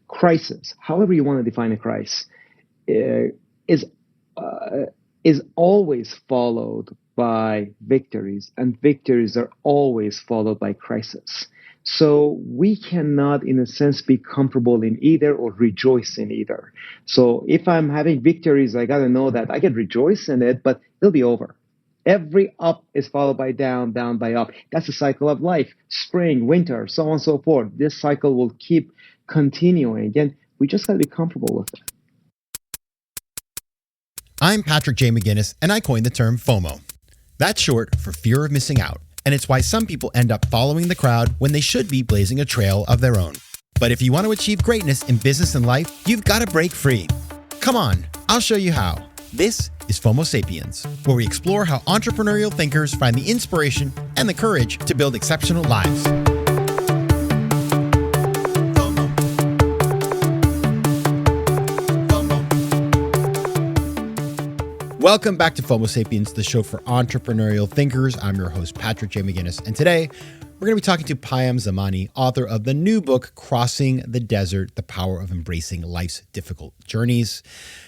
Crisis, however you want to define a crisis, uh, is uh, is always followed by victories, and victories are always followed by crisis. So we cannot, in a sense, be comfortable in either or rejoice in either. So if I'm having victories, I got to know that I can rejoice in it, but it'll be over. Every up is followed by down, down by up. That's the cycle of life. Spring, winter, so on and so forth. This cycle will keep continuing, and we just got to be comfortable with it. I'm Patrick J. McGinnis, and I coined the term FOMO. That's short for fear of missing out, and it's why some people end up following the crowd when they should be blazing a trail of their own. But if you want to achieve greatness in business and life, you've got to break free. Come on, I'll show you how. This is FOMO Sapiens, where we explore how entrepreneurial thinkers find the inspiration and the courage to build exceptional lives. Welcome back to FOMO Sapiens, the show for entrepreneurial thinkers. I'm your host, Patrick J. McGinnis, and today we're going to be talking to Payam Zamani, author of the new book, Crossing the Desert, The Power of Embracing Life's Difficult Journeys.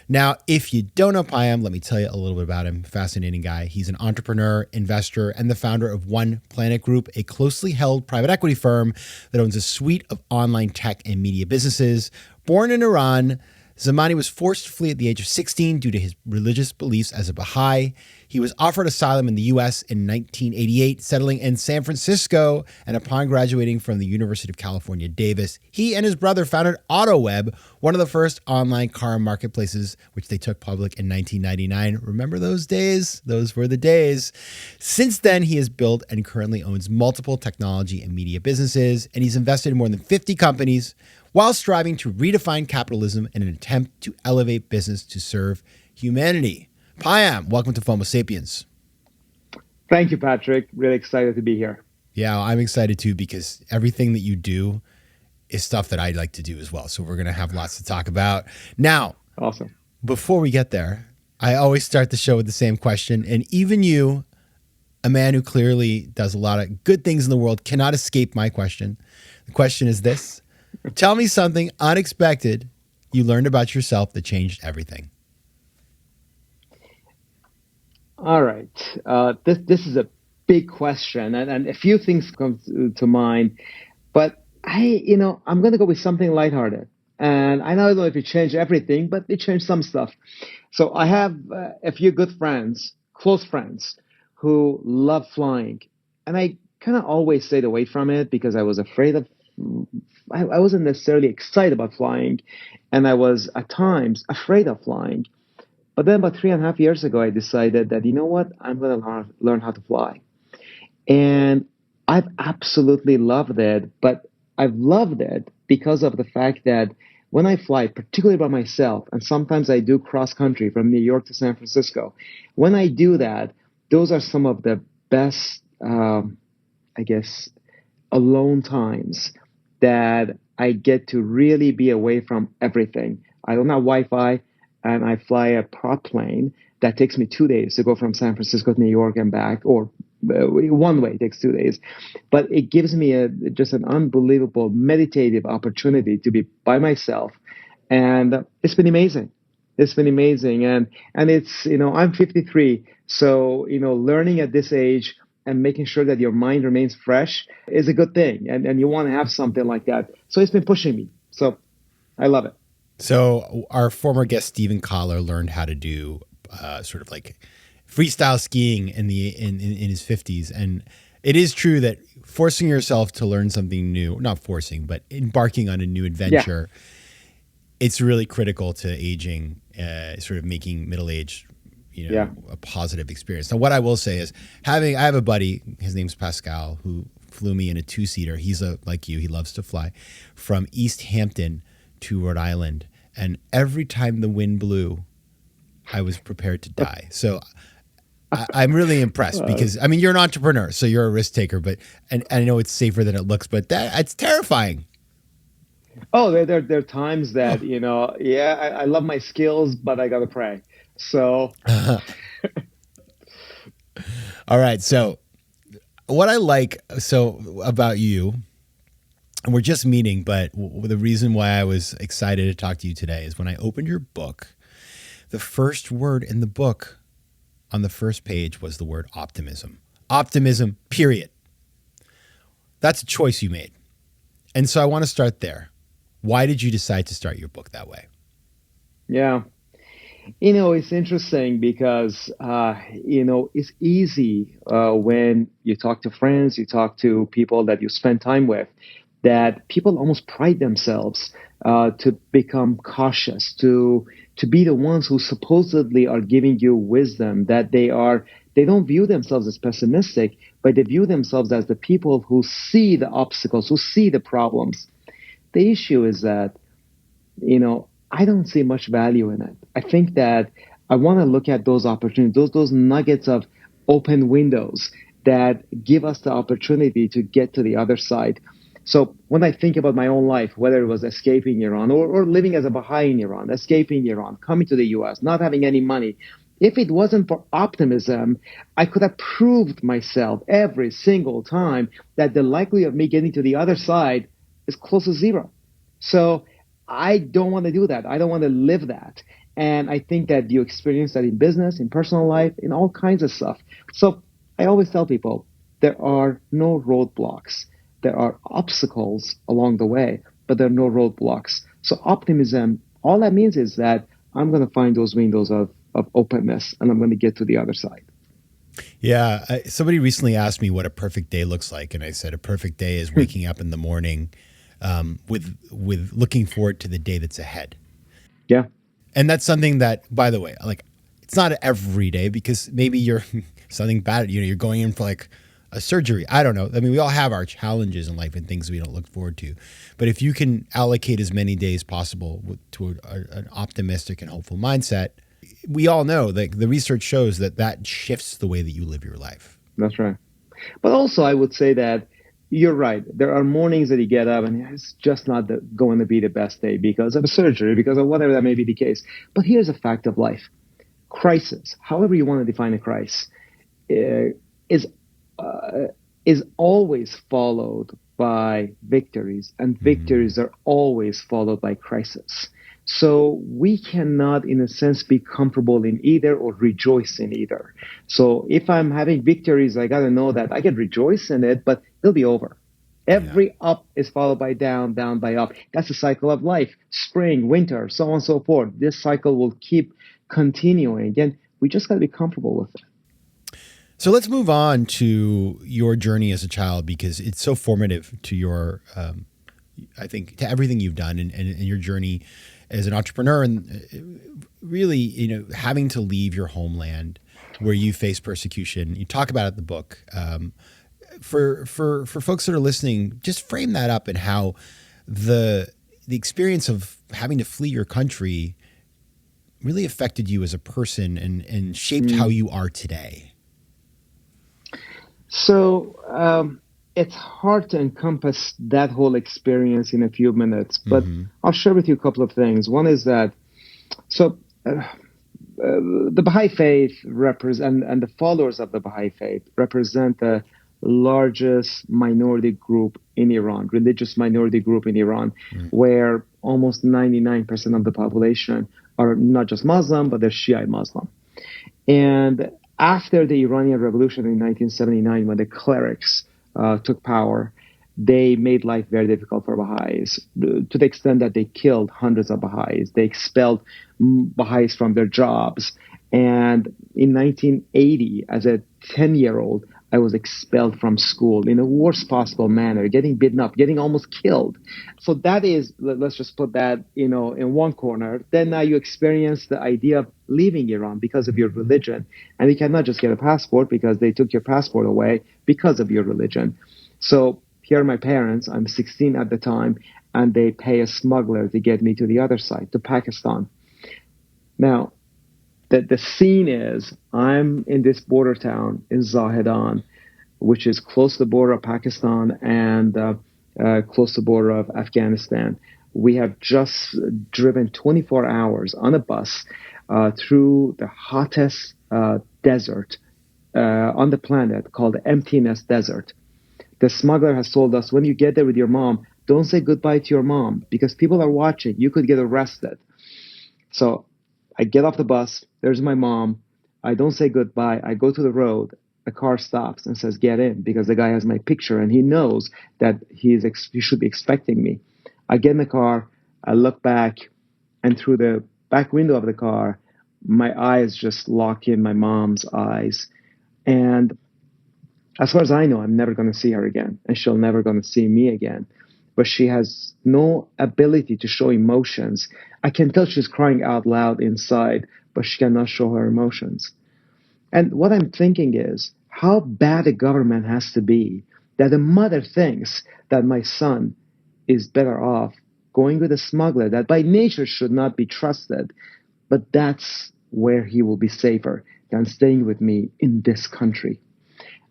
Now, if you don't know Payam, let me tell you a little bit about him. Fascinating guy. He's an entrepreneur, investor, and the founder of One Planet Group, a closely held private equity firm that owns a suite of online tech and media businesses. Born in Iran, Zamani was forced to flee at the age of 16 due to his religious beliefs as a Baha'i. He was offered asylum in the U.S. in 1988, settling in San Francisco, and upon graduating from the University of California, Davis, he and his brother founded AutoWeb, one of the first online car marketplaces, which they took public in 1999. Remember those days? Those were the days. Since then, he has built and currently owns multiple technology and media businesses, and he's invested in more than 50 companies, while striving to redefine capitalism in an attempt to elevate business to serve humanity. Payam, welcome to FOMO Sapiens. Thank you, Patrick. Really excited to be here. Yeah, I'm excited too, because everything that you do is stuff that I'd like to do as well. So we're going to have lots to talk about. Now, Awesome. Before we get there, I always start the show with the same question. And even you, a man who clearly does a lot of good things in the world, cannot escape my question. The question is this. Tell me something unexpected you learned about yourself that changed everything. All right. This is a big question, and a few things come to mind, but I'm going to go with something lighthearted. And I don't know if it changed everything, but it changed some stuff. So I have a few good friends, close friends, who love flying, and I kind of always stayed away from it because I was afraid of. I wasn't necessarily excited about flying, and I was at times afraid of flying. But then about 3.5 years ago, I decided that, you know what, I'm going to learn how to fly. And I've absolutely loved it, but I've loved it because of the fact that when I fly, particularly by myself, and sometimes I do cross country from New York to San Francisco, when I do that, those are some of the best, alone times that I get to really be away from everything. I don't have Wi-Fi, and I fly a prop plane that takes me 2 days to go from San Francisco to New York and back, or one way takes 2 days. But it gives me just an unbelievable meditative opportunity to be by myself, and it's been amazing. It's been amazing, and it's I'm 53, so learning at this age and making sure that your mind remains fresh is a good thing, and you want to have something like that. So it's been pushing me. So I love it. So our former guest, Stephen Collar, learned how to do sort of like freestyle skiing in his 50s. And it is true that forcing yourself to learn something new, not forcing, but embarking on a new adventure, it's really critical to aging, sort of making middle age, a positive experience. Now, what I will say is I have a buddy, his name's Pascal, who flew me in a 2-seater. He's like you, he loves to fly, from East Hampton to Rhode Island. And every time the wind blew, I was prepared to die. So I'm really impressed because, you're an entrepreneur, so you're a risk taker, and I know it's safer than it looks, but it's terrifying. Oh, there are times that, I love my skills, but I got to pray. So. All right. So what I like about you And we're just meeting, but the reason why I was excited to talk to you today is when I opened your book, the first word in the book on the first page was the word optimism. Optimism, period. That's a choice you made. And so I want to start there. Why did you decide to start your book that way? Yeah. It's interesting because, it's easy when you talk to friends, you talk to people that you spend time with, that people almost pride themselves to become cautious, to be the ones who supposedly are giving you wisdom, that they don't view themselves as pessimistic, but they view themselves as the people who see the obstacles, who see the problems. The issue is that I don't see much value in it. I think that I want to look at those opportunities, those nuggets of open windows that give us the opportunity to get to the other side. So when I think about my own life, whether it was escaping Iran or living as a Baha'i in Iran, escaping Iran, coming to the US, not having any money, if it wasn't for optimism, I could have proved myself every single time that the likelihood of me getting to the other side is close to zero. So I don't want to do that. I don't want to live that. And I think that you experience that in business, in personal life, in all kinds of stuff. So I always tell people there are no roadblocks. There are obstacles along the way, but there are no roadblocks. So optimism, all that means is that I'm going to find those windows of openness and I'm going to get to the other side. Yeah. Somebody recently asked me what a perfect day looks like. And I said, a perfect day is waking up in the morning with looking forward to the day that's ahead. Yeah. And that's something that, by the way, like it's not every day because maybe you're something bad, you're going in for like a surgery. I don't know. I mean, we all have our challenges in life and things we don't look forward to. But if you can allocate as many days possible to an optimistic and hopeful mindset, we all know that the research shows that shifts the way that you live your life. That's right. But also, I would say that you're right. There are mornings that you get up and it's just not going to be the best day because of a surgery, because of whatever that may be the case. But here's a fact of life. Crisis, however you want to define a crisis, is is always followed by victories, and victories are always followed by crisis. So we cannot, in a sense, be comfortable in either or rejoice in either. So if I'm having victories, I got to know that I can rejoice in it, but it'll be over. Every up is followed by down, down by up. That's the cycle of life. Spring, winter, so on and so forth. This cycle will keep continuing. And we just got to be comfortable with it. So let's move on to your journey as a child because it's so formative to your, I think, to everything you've done and your journey as an entrepreneur and really, having to leave your homeland where you face persecution. You talk about it in the book. For folks that are listening, just frame that up and how the experience of having to flee your country really affected you as a person and shaped how you are today. So it's hard to encompass that whole experience in a few minutes, but I'll share with you a couple of things. One is that, the Baha'i faith and the followers of the Baha'i faith represent the largest minority group in Iran, religious minority group in Iran, where almost 99% of the population are not just Muslim, but they're Shiite Muslim. And after the Iranian Revolution in 1979, when the clerics took power, they made life very difficult for Baha'is to the extent that they killed hundreds of Baha'is. They expelled Baha'is from their jobs. And in 1980, as a 10-year-old, I was expelled from school in the worst possible manner, getting beaten up, getting almost killed. So that is, let's just put that, in one corner. Then now you experience the idea of leaving Iran because of your religion. And you cannot just get a passport because they took your passport away because of your religion. So here are my parents. I'm 16 at the time, and they pay a smuggler to get me to the other side, to Pakistan. Now, the scene is I'm in this border town in Zahedan, which is close to the border of Pakistan and close to the border of Afghanistan. We have just driven 24 hours on a bus through the hottest desert on the planet called the Emptiness Desert. The smuggler has told us, when you get there with your mom, Don't say goodbye to your mom because people are watching. You could get arrested. So I get off the bus. There's my mom. I don't say goodbye. I go to the road. A car stops and says, get in, because the guy has my picture and he knows that he should be expecting me. I get in the car. I look back, and through the back window of the car, my eyes just lock in my mom's eyes. And as far as I know, I'm never going to see her again, and she'll never going to see me again. But she has no ability to show emotions. I can tell she's crying out loud inside, but she cannot show her emotions. And what I'm thinking is how bad a government has to be that a mother thinks that my son is better off going with a smuggler that by nature should not be trusted, but that's where he will be safer than staying with me in this country.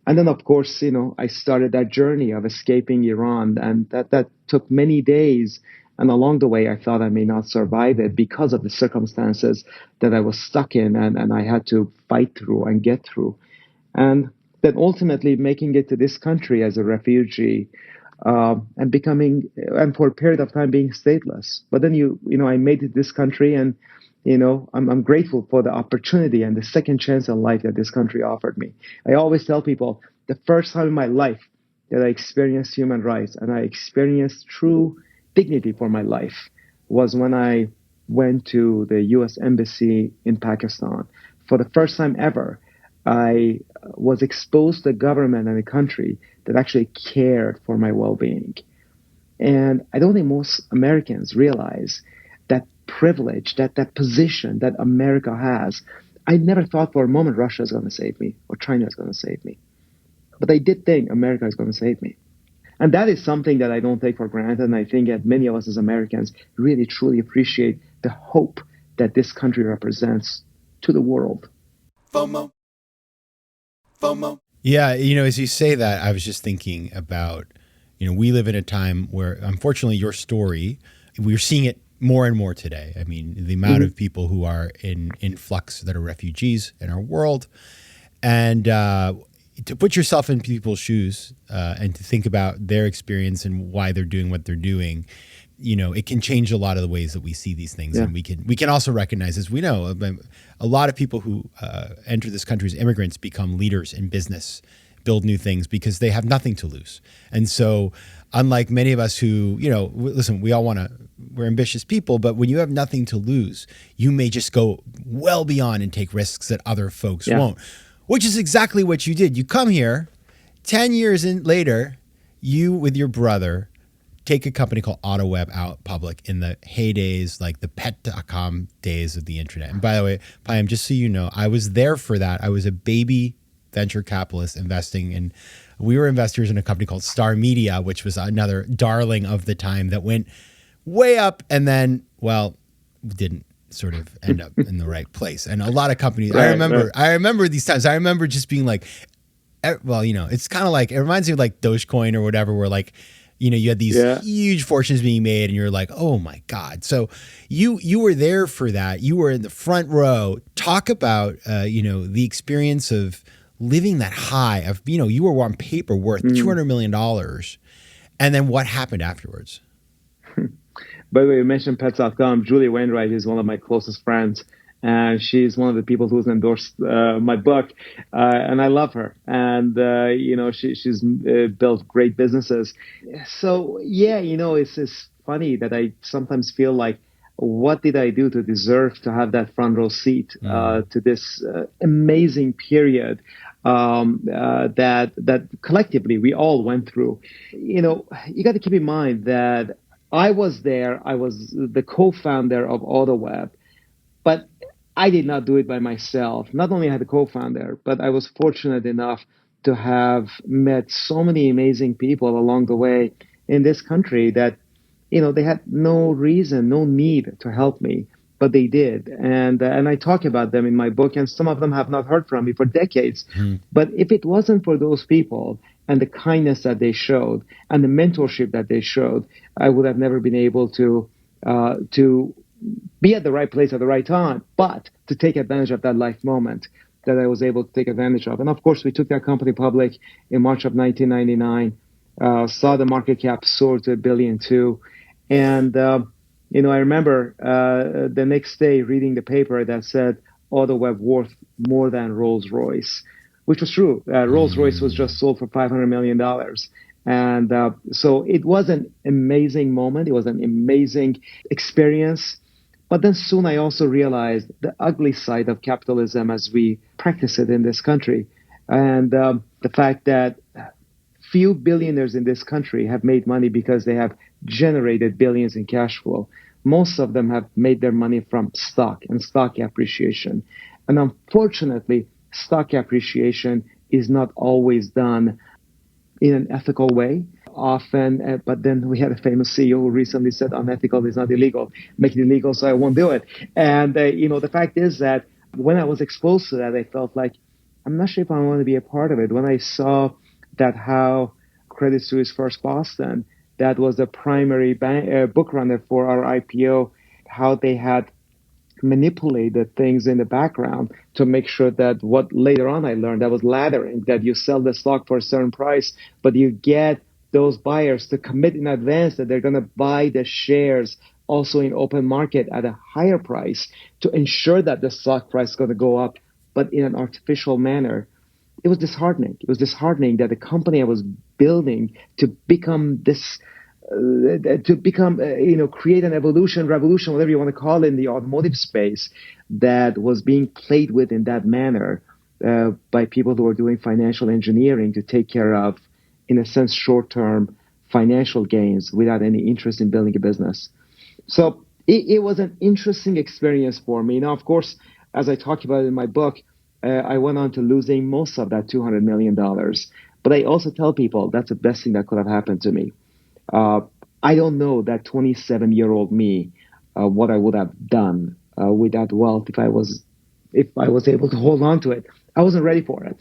And then, of course, I started that journey of escaping Iran, and that took many days. And along the way, I thought I may not survive it because of the circumstances that I was stuck in, and I had to fight through and get through. And then ultimately making it to this country as a refugee, and for a period of time being stateless. But then I made it to this country, and I'm grateful for the opportunity and the second chance in life that this country offered me. I always tell people the first time in my life that I experienced human rights and I experienced true dignity for my life was when I went to the U.S. Embassy in Pakistan. For the first time ever, I was exposed to a government and a country that actually cared for my well-being. And I don't think most Americans realize that privilege, that position that America has. I never thought for a moment Russia is going to save me or China is going to save me. But I did think America is going to save me. And that is something that I don't take for granted. And I think that many of us as Americans really, truly appreciate the hope that this country represents to the world. FOMO. FOMO. Yeah, as you say that, I was just thinking about, we live in a time where, unfortunately, your story, we're seeing it more and more today. I mean, the amount of people who are in flux that are refugees in our world, and to put yourself in people's shoes and to think about their experience and why they're doing what they're doing, it can change a lot of the ways that we see these things. Yeah. And we can also recognize, as we know, a lot of people who enter this country as immigrants become leaders in business, build new things because they have nothing to lose. And so unlike many of us who, listen, we're ambitious people, but when you have nothing to lose, you may just go well beyond and take risks that other folks won't, which is exactly what you did. You come here 10 years later, you with your brother take a company called AutoWeb out public in the heydays, like the pet.com days of the internet. And by the way, Payam, just so you know, I was there for that. I was a baby venture capitalist investing in, we were investors in a company called Star Media, which was another darling of the time that went way up and then, didn't sort of end up in the right place. And a lot of companies, I remember these times. I remember just being like, it's kind of like, it reminds me of like Dogecoin or whatever, where like, you had these huge fortunes being made and you're like, oh my God. So you were there for that. You were in the front row. Talk about, the experience of living that high of, you were on paper worth $200 million. And then what happened afterwards? By the way, you mentioned pets.com. Julie Wainwright is one of my closest friends. And she's one of the people who's endorsed my book, and I love her. And she's built great businesses. So it's funny that I sometimes feel like, what did I do to deserve to have that front row seat to this amazing period that collectively we all went through? You got to keep in mind that I was there. I was the co-founder of AutoWeb. But I did not do it by myself. Not only I had a co-founder, but I was fortunate enough to have met so many amazing people along the way in this country that, they had no reason, no need to help me, but they did. And I talk about them in my book, and some of them have not heard from me for decades. But if it wasn't for those people and the kindness that they showed and the mentorship that they showed, I would have never been able to be at the right place at the right time, but to take advantage of that life moment that I was able to take advantage of. And of course, we took that company public in March of 1999. saw the market cap soar to 1 billion too. And, I remember the next day reading the paper that said AutoWeb worth more than Rolls Royce, which was true. Rolls Royce was just sold for $500 million. And so it was an amazing moment. It was an amazing experience. But then soon I also realized the ugly side of capitalism as we practice it in this country. And the fact that few billionaires in this country have made money because they have generated billions in cash flow. Most of them have made their money from stock and stock appreciation. And unfortunately, stock appreciation is not always done in an ethical way. Often, but then we had a famous CEO who recently said unethical is not illegal. Make it illegal so I won't do it. And, the fact is that when I was exposed to that, I felt like I'm not sure if I want to be a part of it. When I saw that how Credit Suisse First Boston, that was the primary book runner for our IPO, how they had manipulated things in the background to make sure that what later on I learned, that was laddering, that you sell the stock for a certain price, but you get those buyers to commit in advance that they're going to buy the shares also in open market at a higher price to ensure that the stock price is going to go up, but in an artificial manner. It was disheartening. It was disheartening that the company I was building to become this, create an revolution, whatever you want to call it, in the automotive space, that was being played with in that manner by people who are doing financial engineering to take care of, in a sense, short-term financial gains without any interest in building a business. So it was an interesting experience for me. Now, of course, as I talk about in my book, I went on to losing most of that $200 million. But I also tell people that's the best thing that could have happened to me. I don't know that 27-year-old me, what I would have done with that wealth if I was able to hold on to it. I wasn't ready for it.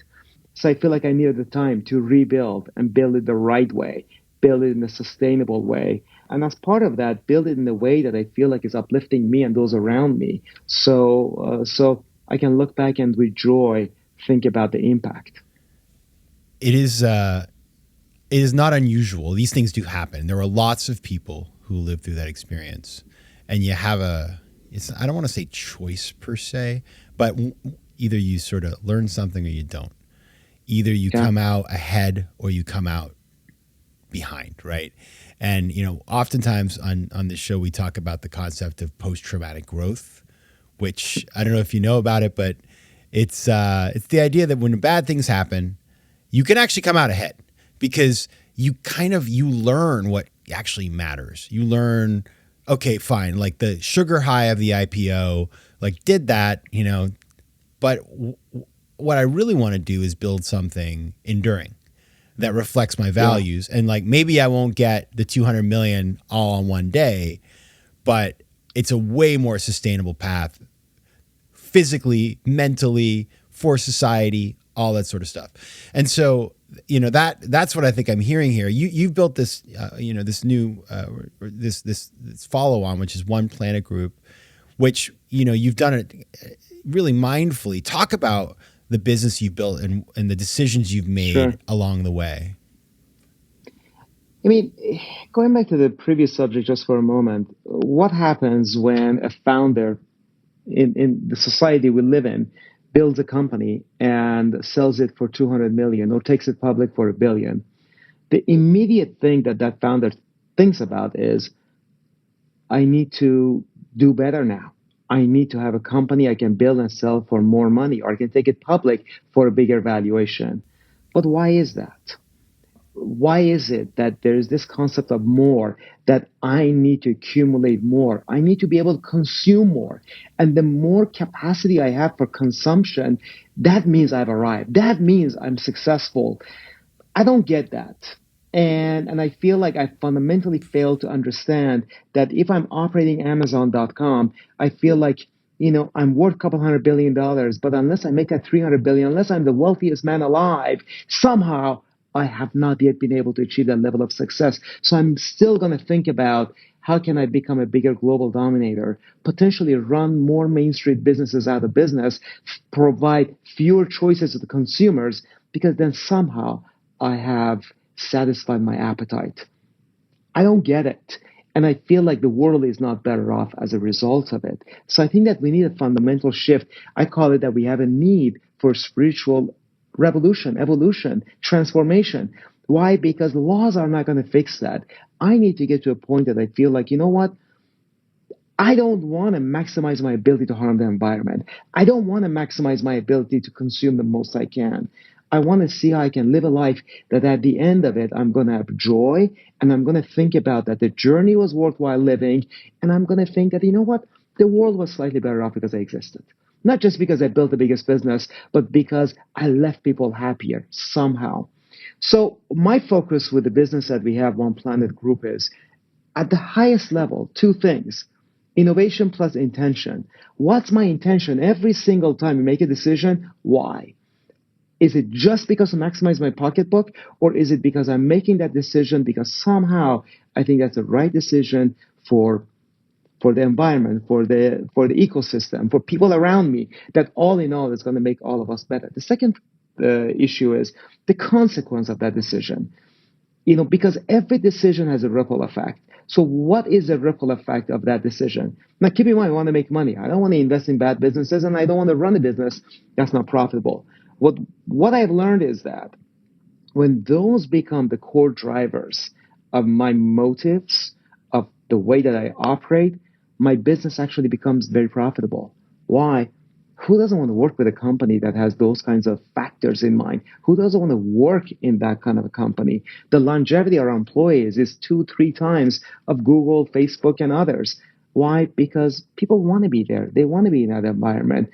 So I feel like I needed the time to rebuild and build it the right way, build it in a sustainable way. And as part of that, build it in a way that I feel like is uplifting me and those around me. So I can look back and with joy think about the impact. It is not unusual. These things do happen. There are lots of people who live through that experience, and you have I don't want to say choice per se, but either you sort of learn something or you don't. Either you come out ahead or you come out behind, right? And, oftentimes on this show, we talk about the concept of post-traumatic growth, which I don't know if you know about it, but it's the idea that when bad things happen, you can actually come out ahead because you learn what actually matters. You learn, okay, fine, like the sugar high of the IPO, like did that, but what I really want to do is build something enduring that reflects my values. And like, maybe I won't get the 200 million all on one day, but it's a way more sustainable path physically, mentally, for society, all that sort of stuff. And so, that's what I think I'm hearing here. You've built this, this new, this follow on, which is One Planet Group, which, you've done it really mindfully. Talk about the business you've built and the decisions you've made along the way. I mean, going back to the previous subject just for a moment, what happens when a founder in the society we live in builds a company and sells it for 200 million or takes it public for $1 billion? The immediate thing that founder thinks about is, I need to do better now. I need to have a company I can build and sell for more money, or I can take it public for a bigger valuation. But why is that? Why is it that there is this concept of more, that I need to accumulate more? I need to be able to consume more. And the more capacity I have for consumption, that means I've arrived. That means I'm successful. I don't get that. And I feel like I fundamentally failed to understand that if I'm operating Amazon.com, I feel like, I'm worth a couple $100 billion, but unless I make that 300 billion, unless I'm the wealthiest man alive, somehow I have not yet been able to achieve that level of success. So I'm still going to think about, how can I become a bigger global dominator, potentially run more Main Street businesses out of business, provide fewer choices to the consumers, because then somehow I have satisfied my appetite. I don't get it. And I feel like the world is not better off as a result of it. So I think that we need a fundamental shift. I call it that we have a need for spiritual revolution, evolution, transformation. Why? Because laws are not going to fix that. I need to get to a point that I feel like, you know what? I don't want to maximize my ability to harm the environment. I don't want to maximize my ability to consume the most I can. I want to see how I can live a life that at the end of it, I'm going to have joy, and I'm going to think about that the journey was worthwhile living. And I'm going to think that, you know what? The world was slightly better off because I existed. Not just because I built the biggest business, but because I left people happier somehow. So my focus with the business that we have, One Planet Group, is at the highest level, two things: innovation plus intention. What's my intention every single time you make a decision? Why? Is it just because to maximize my pocketbook, or is it because I'm making that decision because somehow I think that's the right decision for the environment, for the ecosystem, for people around me, that all in all is going to make all of us better? The second issue is the consequence of that decision. Because every decision has a ripple effect. So what is the ripple effect of that decision? Now, keep in mind, I want to make money. I don't want to invest in bad businesses, and I don't want to run a business that's not profitable. What I've learned is that when those become the core drivers of my motives, of the way that I operate, my business actually becomes very profitable. Why? Who doesn't want to work with a company that has those kinds of factors in mind? Who doesn't want to work in that kind of a company? The longevity of our employees is 2, 3 times of Google, Facebook, and others. Why? Because people want to be there. They want to be in that environment.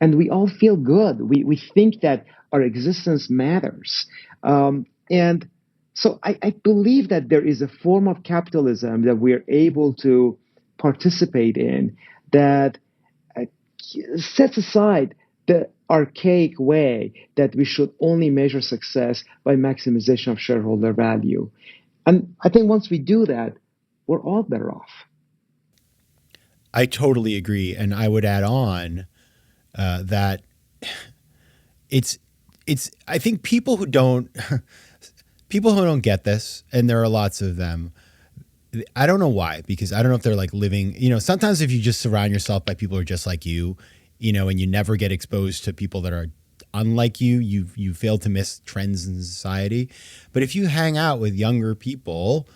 And we all feel good. We think that our existence matters. And so I believe that there is a form of capitalism that we're able to participate in that uh, sets aside the archaic way that we should only measure success by maximization of shareholder value. And I think once we do that, we're all better off. I totally agree. And I would add on that it's I think people who don't get this, and there are lots of them. I don't know why, because I don't know if they're like living, sometimes if you just surround yourself by people who are just like you, and you never get exposed to people that are unlike you, you fail to miss trends in society. But if you hang out with younger people,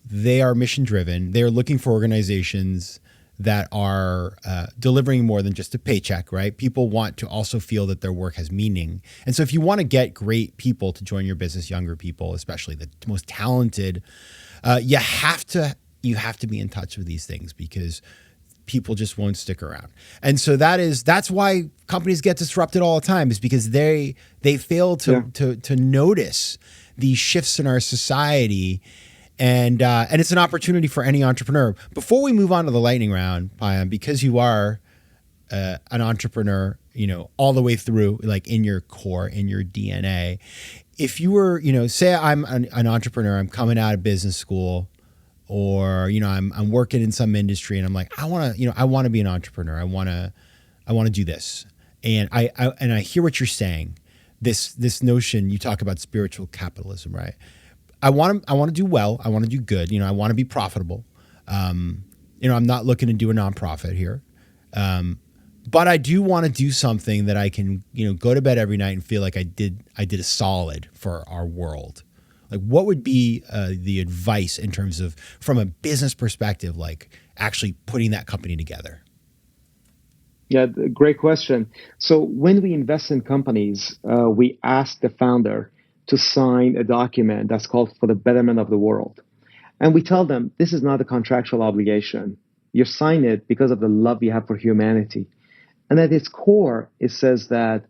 they are mission driven. They are looking for organizations that are delivering more than just a paycheck, right? People want to also feel that their work has meaning. And so if you want to get great people to join your business, younger people, especially the most talented, you have to be in touch with these things, because people just won't stick around. And so that's why companies get disrupted all the time, is because they fail to notice these shifts in our society. And it's an opportunity for any entrepreneur. Before we move on to the lightning round, Payam, because you are an entrepreneur, all the way through, like in your core, in your DNA, if you were, say I'm an entrepreneur, I'm coming out of business school, or, I'm working in some industry, and I'm like, I want to be an entrepreneur. I want to do this. And I hear what you're saying. This notion, you talk about spiritual capitalism, right? I want to do well. I want to do good. I want to be profitable. I'm not looking to do a nonprofit here. But I do want to do something that I can, go to bed every night and feel like I did a solid for our world. Like, what would be the advice in terms of, from a business perspective, like actually putting that company together? Yeah, great question. So when we invest in companies, we ask the founder to sign a document that's called for the betterment of the world. And we tell them this is not a contractual obligation. You sign it because of the love you have for humanity. And at its core, it says that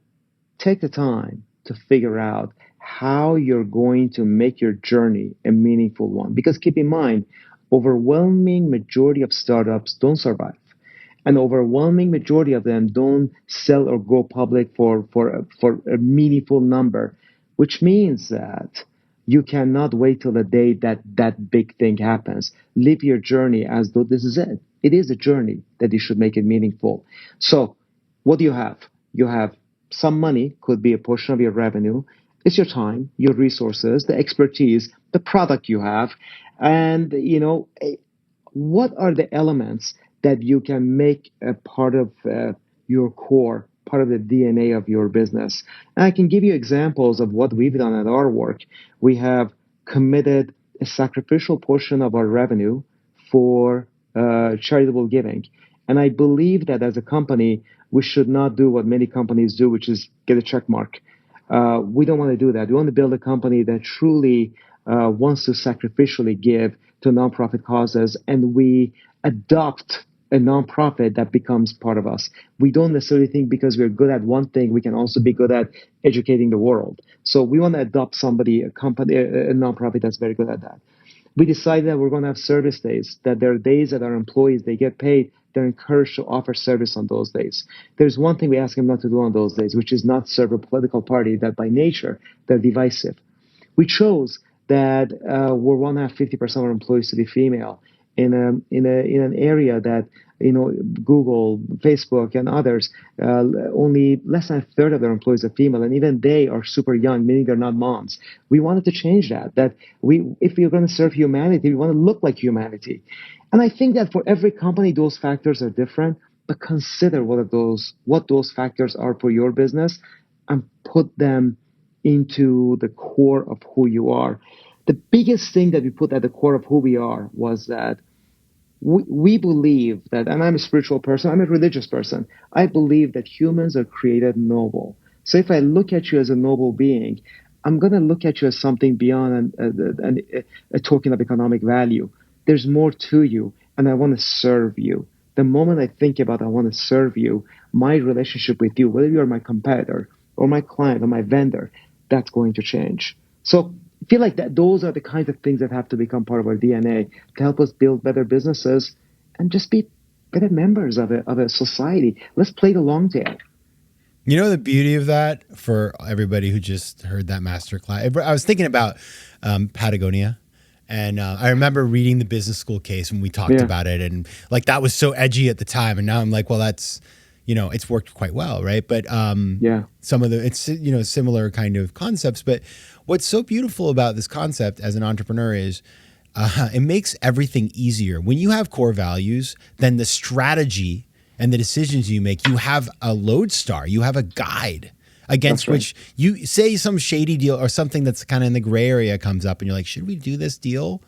take the time to figure out how you're going to make your journey a meaningful one. Because keep in mind, overwhelming majority of startups don't survive. An overwhelming majority of them don't sell or go public for a meaningful number, which means that you cannot wait till the day that big thing happens. Live your journey as though this is it. It is a journey that you should make it meaningful. So what do you have? You have some money, could be a portion of your revenue, It's your time, your resources, the expertise, the product you have, and what are the elements that you can make a part of your core, part of the DNA of your business. And I can give you examples of what we've done at our work. We have committed a sacrificial portion of our revenue for charitable giving. And I believe that as a company, we should not do what many companies do, which is get a check mark. We don't want to do that. We want to build a company that truly wants to sacrificially give to nonprofit causes, and we adopt a nonprofit that becomes part of us. We don't necessarily think because we're good at one thing, we can also be good at educating the world. So we want to adopt somebody, a company, a nonprofit that's very good at that. We decided that we're going to have service days, that there are days that our employees, they get paid, they're encouraged to offer service on those days. There's one thing we ask them not to do on those days, which is not serve a political party that by nature, they're divisive. We chose that we want to have 50% of our employees to be female in an area that Google, Facebook, and others only less than a third of their employees are female, and even they are super young, meaning they're not moms. We wanted to change that. That if we're going to serve humanity, we want to look like humanity. And I think that for every company, those factors are different. But consider what those factors are for your business, and put them into the core of who you are. The biggest thing that we put at the core of who we are was that we believe that, and I'm a spiritual person, I'm a religious person, I believe that humans are created noble. So if I look at you as a noble being, I'm going to look at you as something beyond a token of economic value. There's more to you, and I want to serve you. The moment I think about I want to serve you, my relationship with you, whether you're my competitor or my client or my vendor, that's going to change. So I feel like that those are the kinds of things that have to become part of our DNA to help us build better businesses and just be better members of a society. Let's play the long tail. You know the beauty of that for everybody who just heard that masterclass? I was thinking about Patagonia. And I remember reading the business school case when we talked about it. And like that was so edgy at the time. And now I'm like, well, that's, it's worked quite well, right? But some of it's, similar kind of concepts. But what's so beautiful about this concept as an entrepreneur is it makes everything easier. When you have core values, then the strategy and the decisions you make, you have a lodestar, you have a guide against which you say some shady deal or something that's kind of in the gray area comes up and you're like, should we do this deal?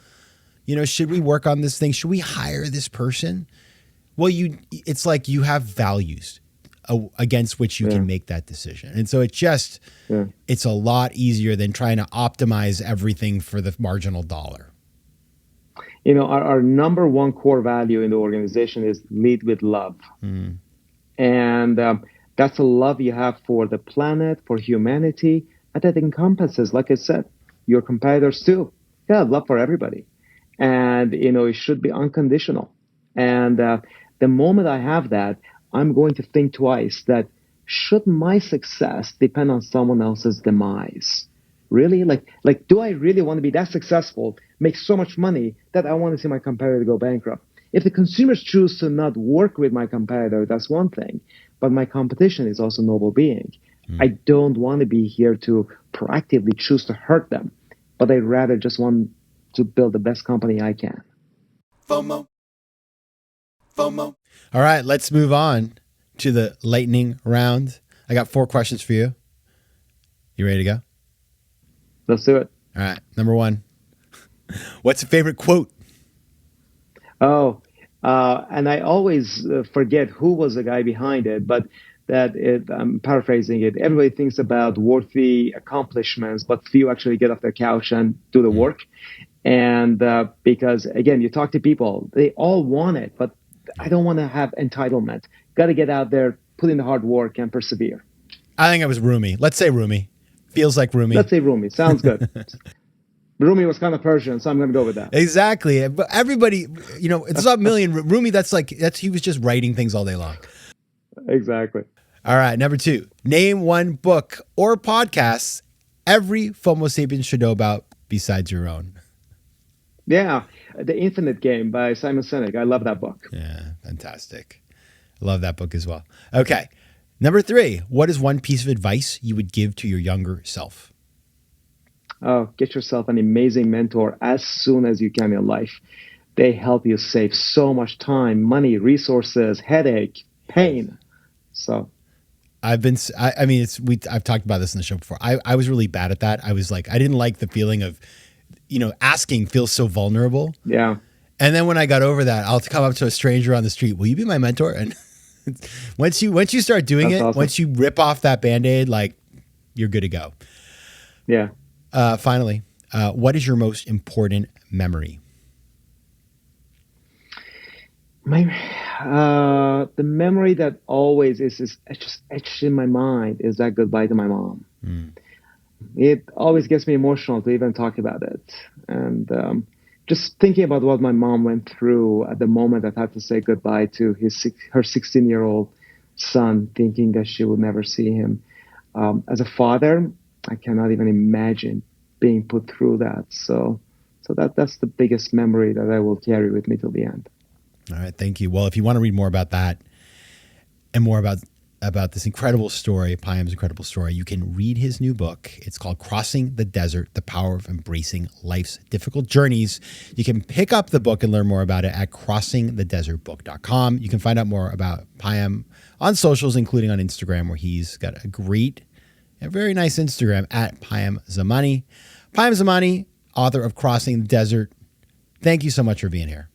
Should we work on this thing? Should we hire this person? Well, it's like you have values against which you can make that decision. And so it's a lot easier than trying to optimize everything for the marginal dollar. Our number one core value in the organization is lead with love. And that's a love you have for the planet, for humanity, and that encompasses, like I said, your competitors too. You have love for everybody. And, it should be unconditional. And the moment I have that, I'm going to think twice that should my success depend on someone else's demise? Really? Like, do I really want to be that successful, make so much money that I want to see my competitor go bankrupt? If the consumers choose to not work with my competitor, that's one thing. But my competition is also a noble being. I don't want to be here to proactively choose to hurt them, but I'd rather just want to build the best company I can. FOMO. All right, let's move on to the lightning round. I got 4 questions for you. You ready to go? Let's do it. All right, number 1. What's your favorite quote? And I always forget who was the guy behind it, but I'm paraphrasing it. Everybody thinks about worthy accomplishments, but few actually get off their couch and do the work. And because, again, you talk to people, they all want it, but I don't want to have entitlement. Got to get out there, put in the hard work, and persevere. I think it was Rumi. Let's say Rumi. Feels like Rumi. Let's say Rumi. Sounds good. Rumi was kind of Persian, so I'm going to go with that. Exactly. But everybody, it's not million. Rumi, he was just writing things all day long. Exactly. All right. Number 2, name one book or podcast every FOMO Sapiens should know about besides your own. Yeah. The Infinite Game by Simon Sinek. I love that book. Yeah. Fantastic. I love that book as well. Okay. Number 3, what is one piece of advice you would give to your younger self? Get yourself an amazing mentor as soon as you can in life. They help you save so much time, money, resources, headache, pain. So I've talked about this in the show before. I was really bad at that. I was like, I didn't like the feeling of, asking feels so vulnerable. yeah. And then when I got over that, I'll come up to a stranger on the street. Will you be my mentor? And once you start doing That's it, awesome. once you rip off that Band-Aid, like, you're good to go. Yeah. Finally, what is your most important memory? The memory that always is just etched in my mind is that goodbye to my mom. It always gets me emotional to even talk about it. And just thinking about what my mom went through at the moment that I had to say goodbye to her 16-year-old son, thinking that she would never see him. As a father, I cannot even imagine being put through that. So that's the biggest memory that I will carry with me till the end. All right, thank you. Well, if you want to read more about that and more about this incredible story, Payam's incredible story, you can read his new book. It's called Crossing the Desert, The Power of Embracing Life's Difficult Journeys. You can pick up the book and learn more about it at crossingthedesertbook.com. You can find out more about Payam on socials, including on Instagram, where he's got a very nice Instagram at Payam Zamani. Payam Zamani, author of Crossing the Desert. Thank you so much for being here.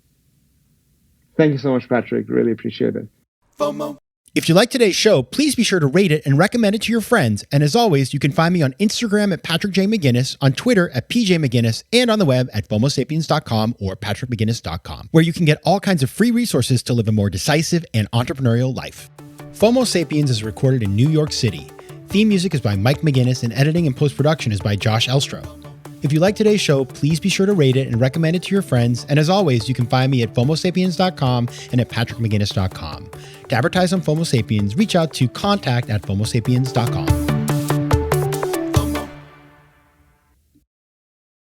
Thank you so much, Patrick. Really appreciate it. FOMO. If you like today's show, please be sure to rate it and recommend it to your friends. And as always, you can find me on Instagram at Patrick J. McGinnis, on Twitter at PJ McGinnis, and on the web at FOMOSapiens.com or PatrickMcGinnis.com, where you can get all kinds of free resources to live a more decisive and entrepreneurial life. FOMO Sapiens is recorded in New York City. Theme music is by Mike McGinnis, and editing and post-production is by Josh Elstro. If you like today's show, please be sure to rate it and recommend it to your friends. And as always, you can find me at FOMOSapiens.com and at PatrickMcGinnis.com. To advertise on FOMO Sapiens, reach out to contact@FOMOSapiens.com.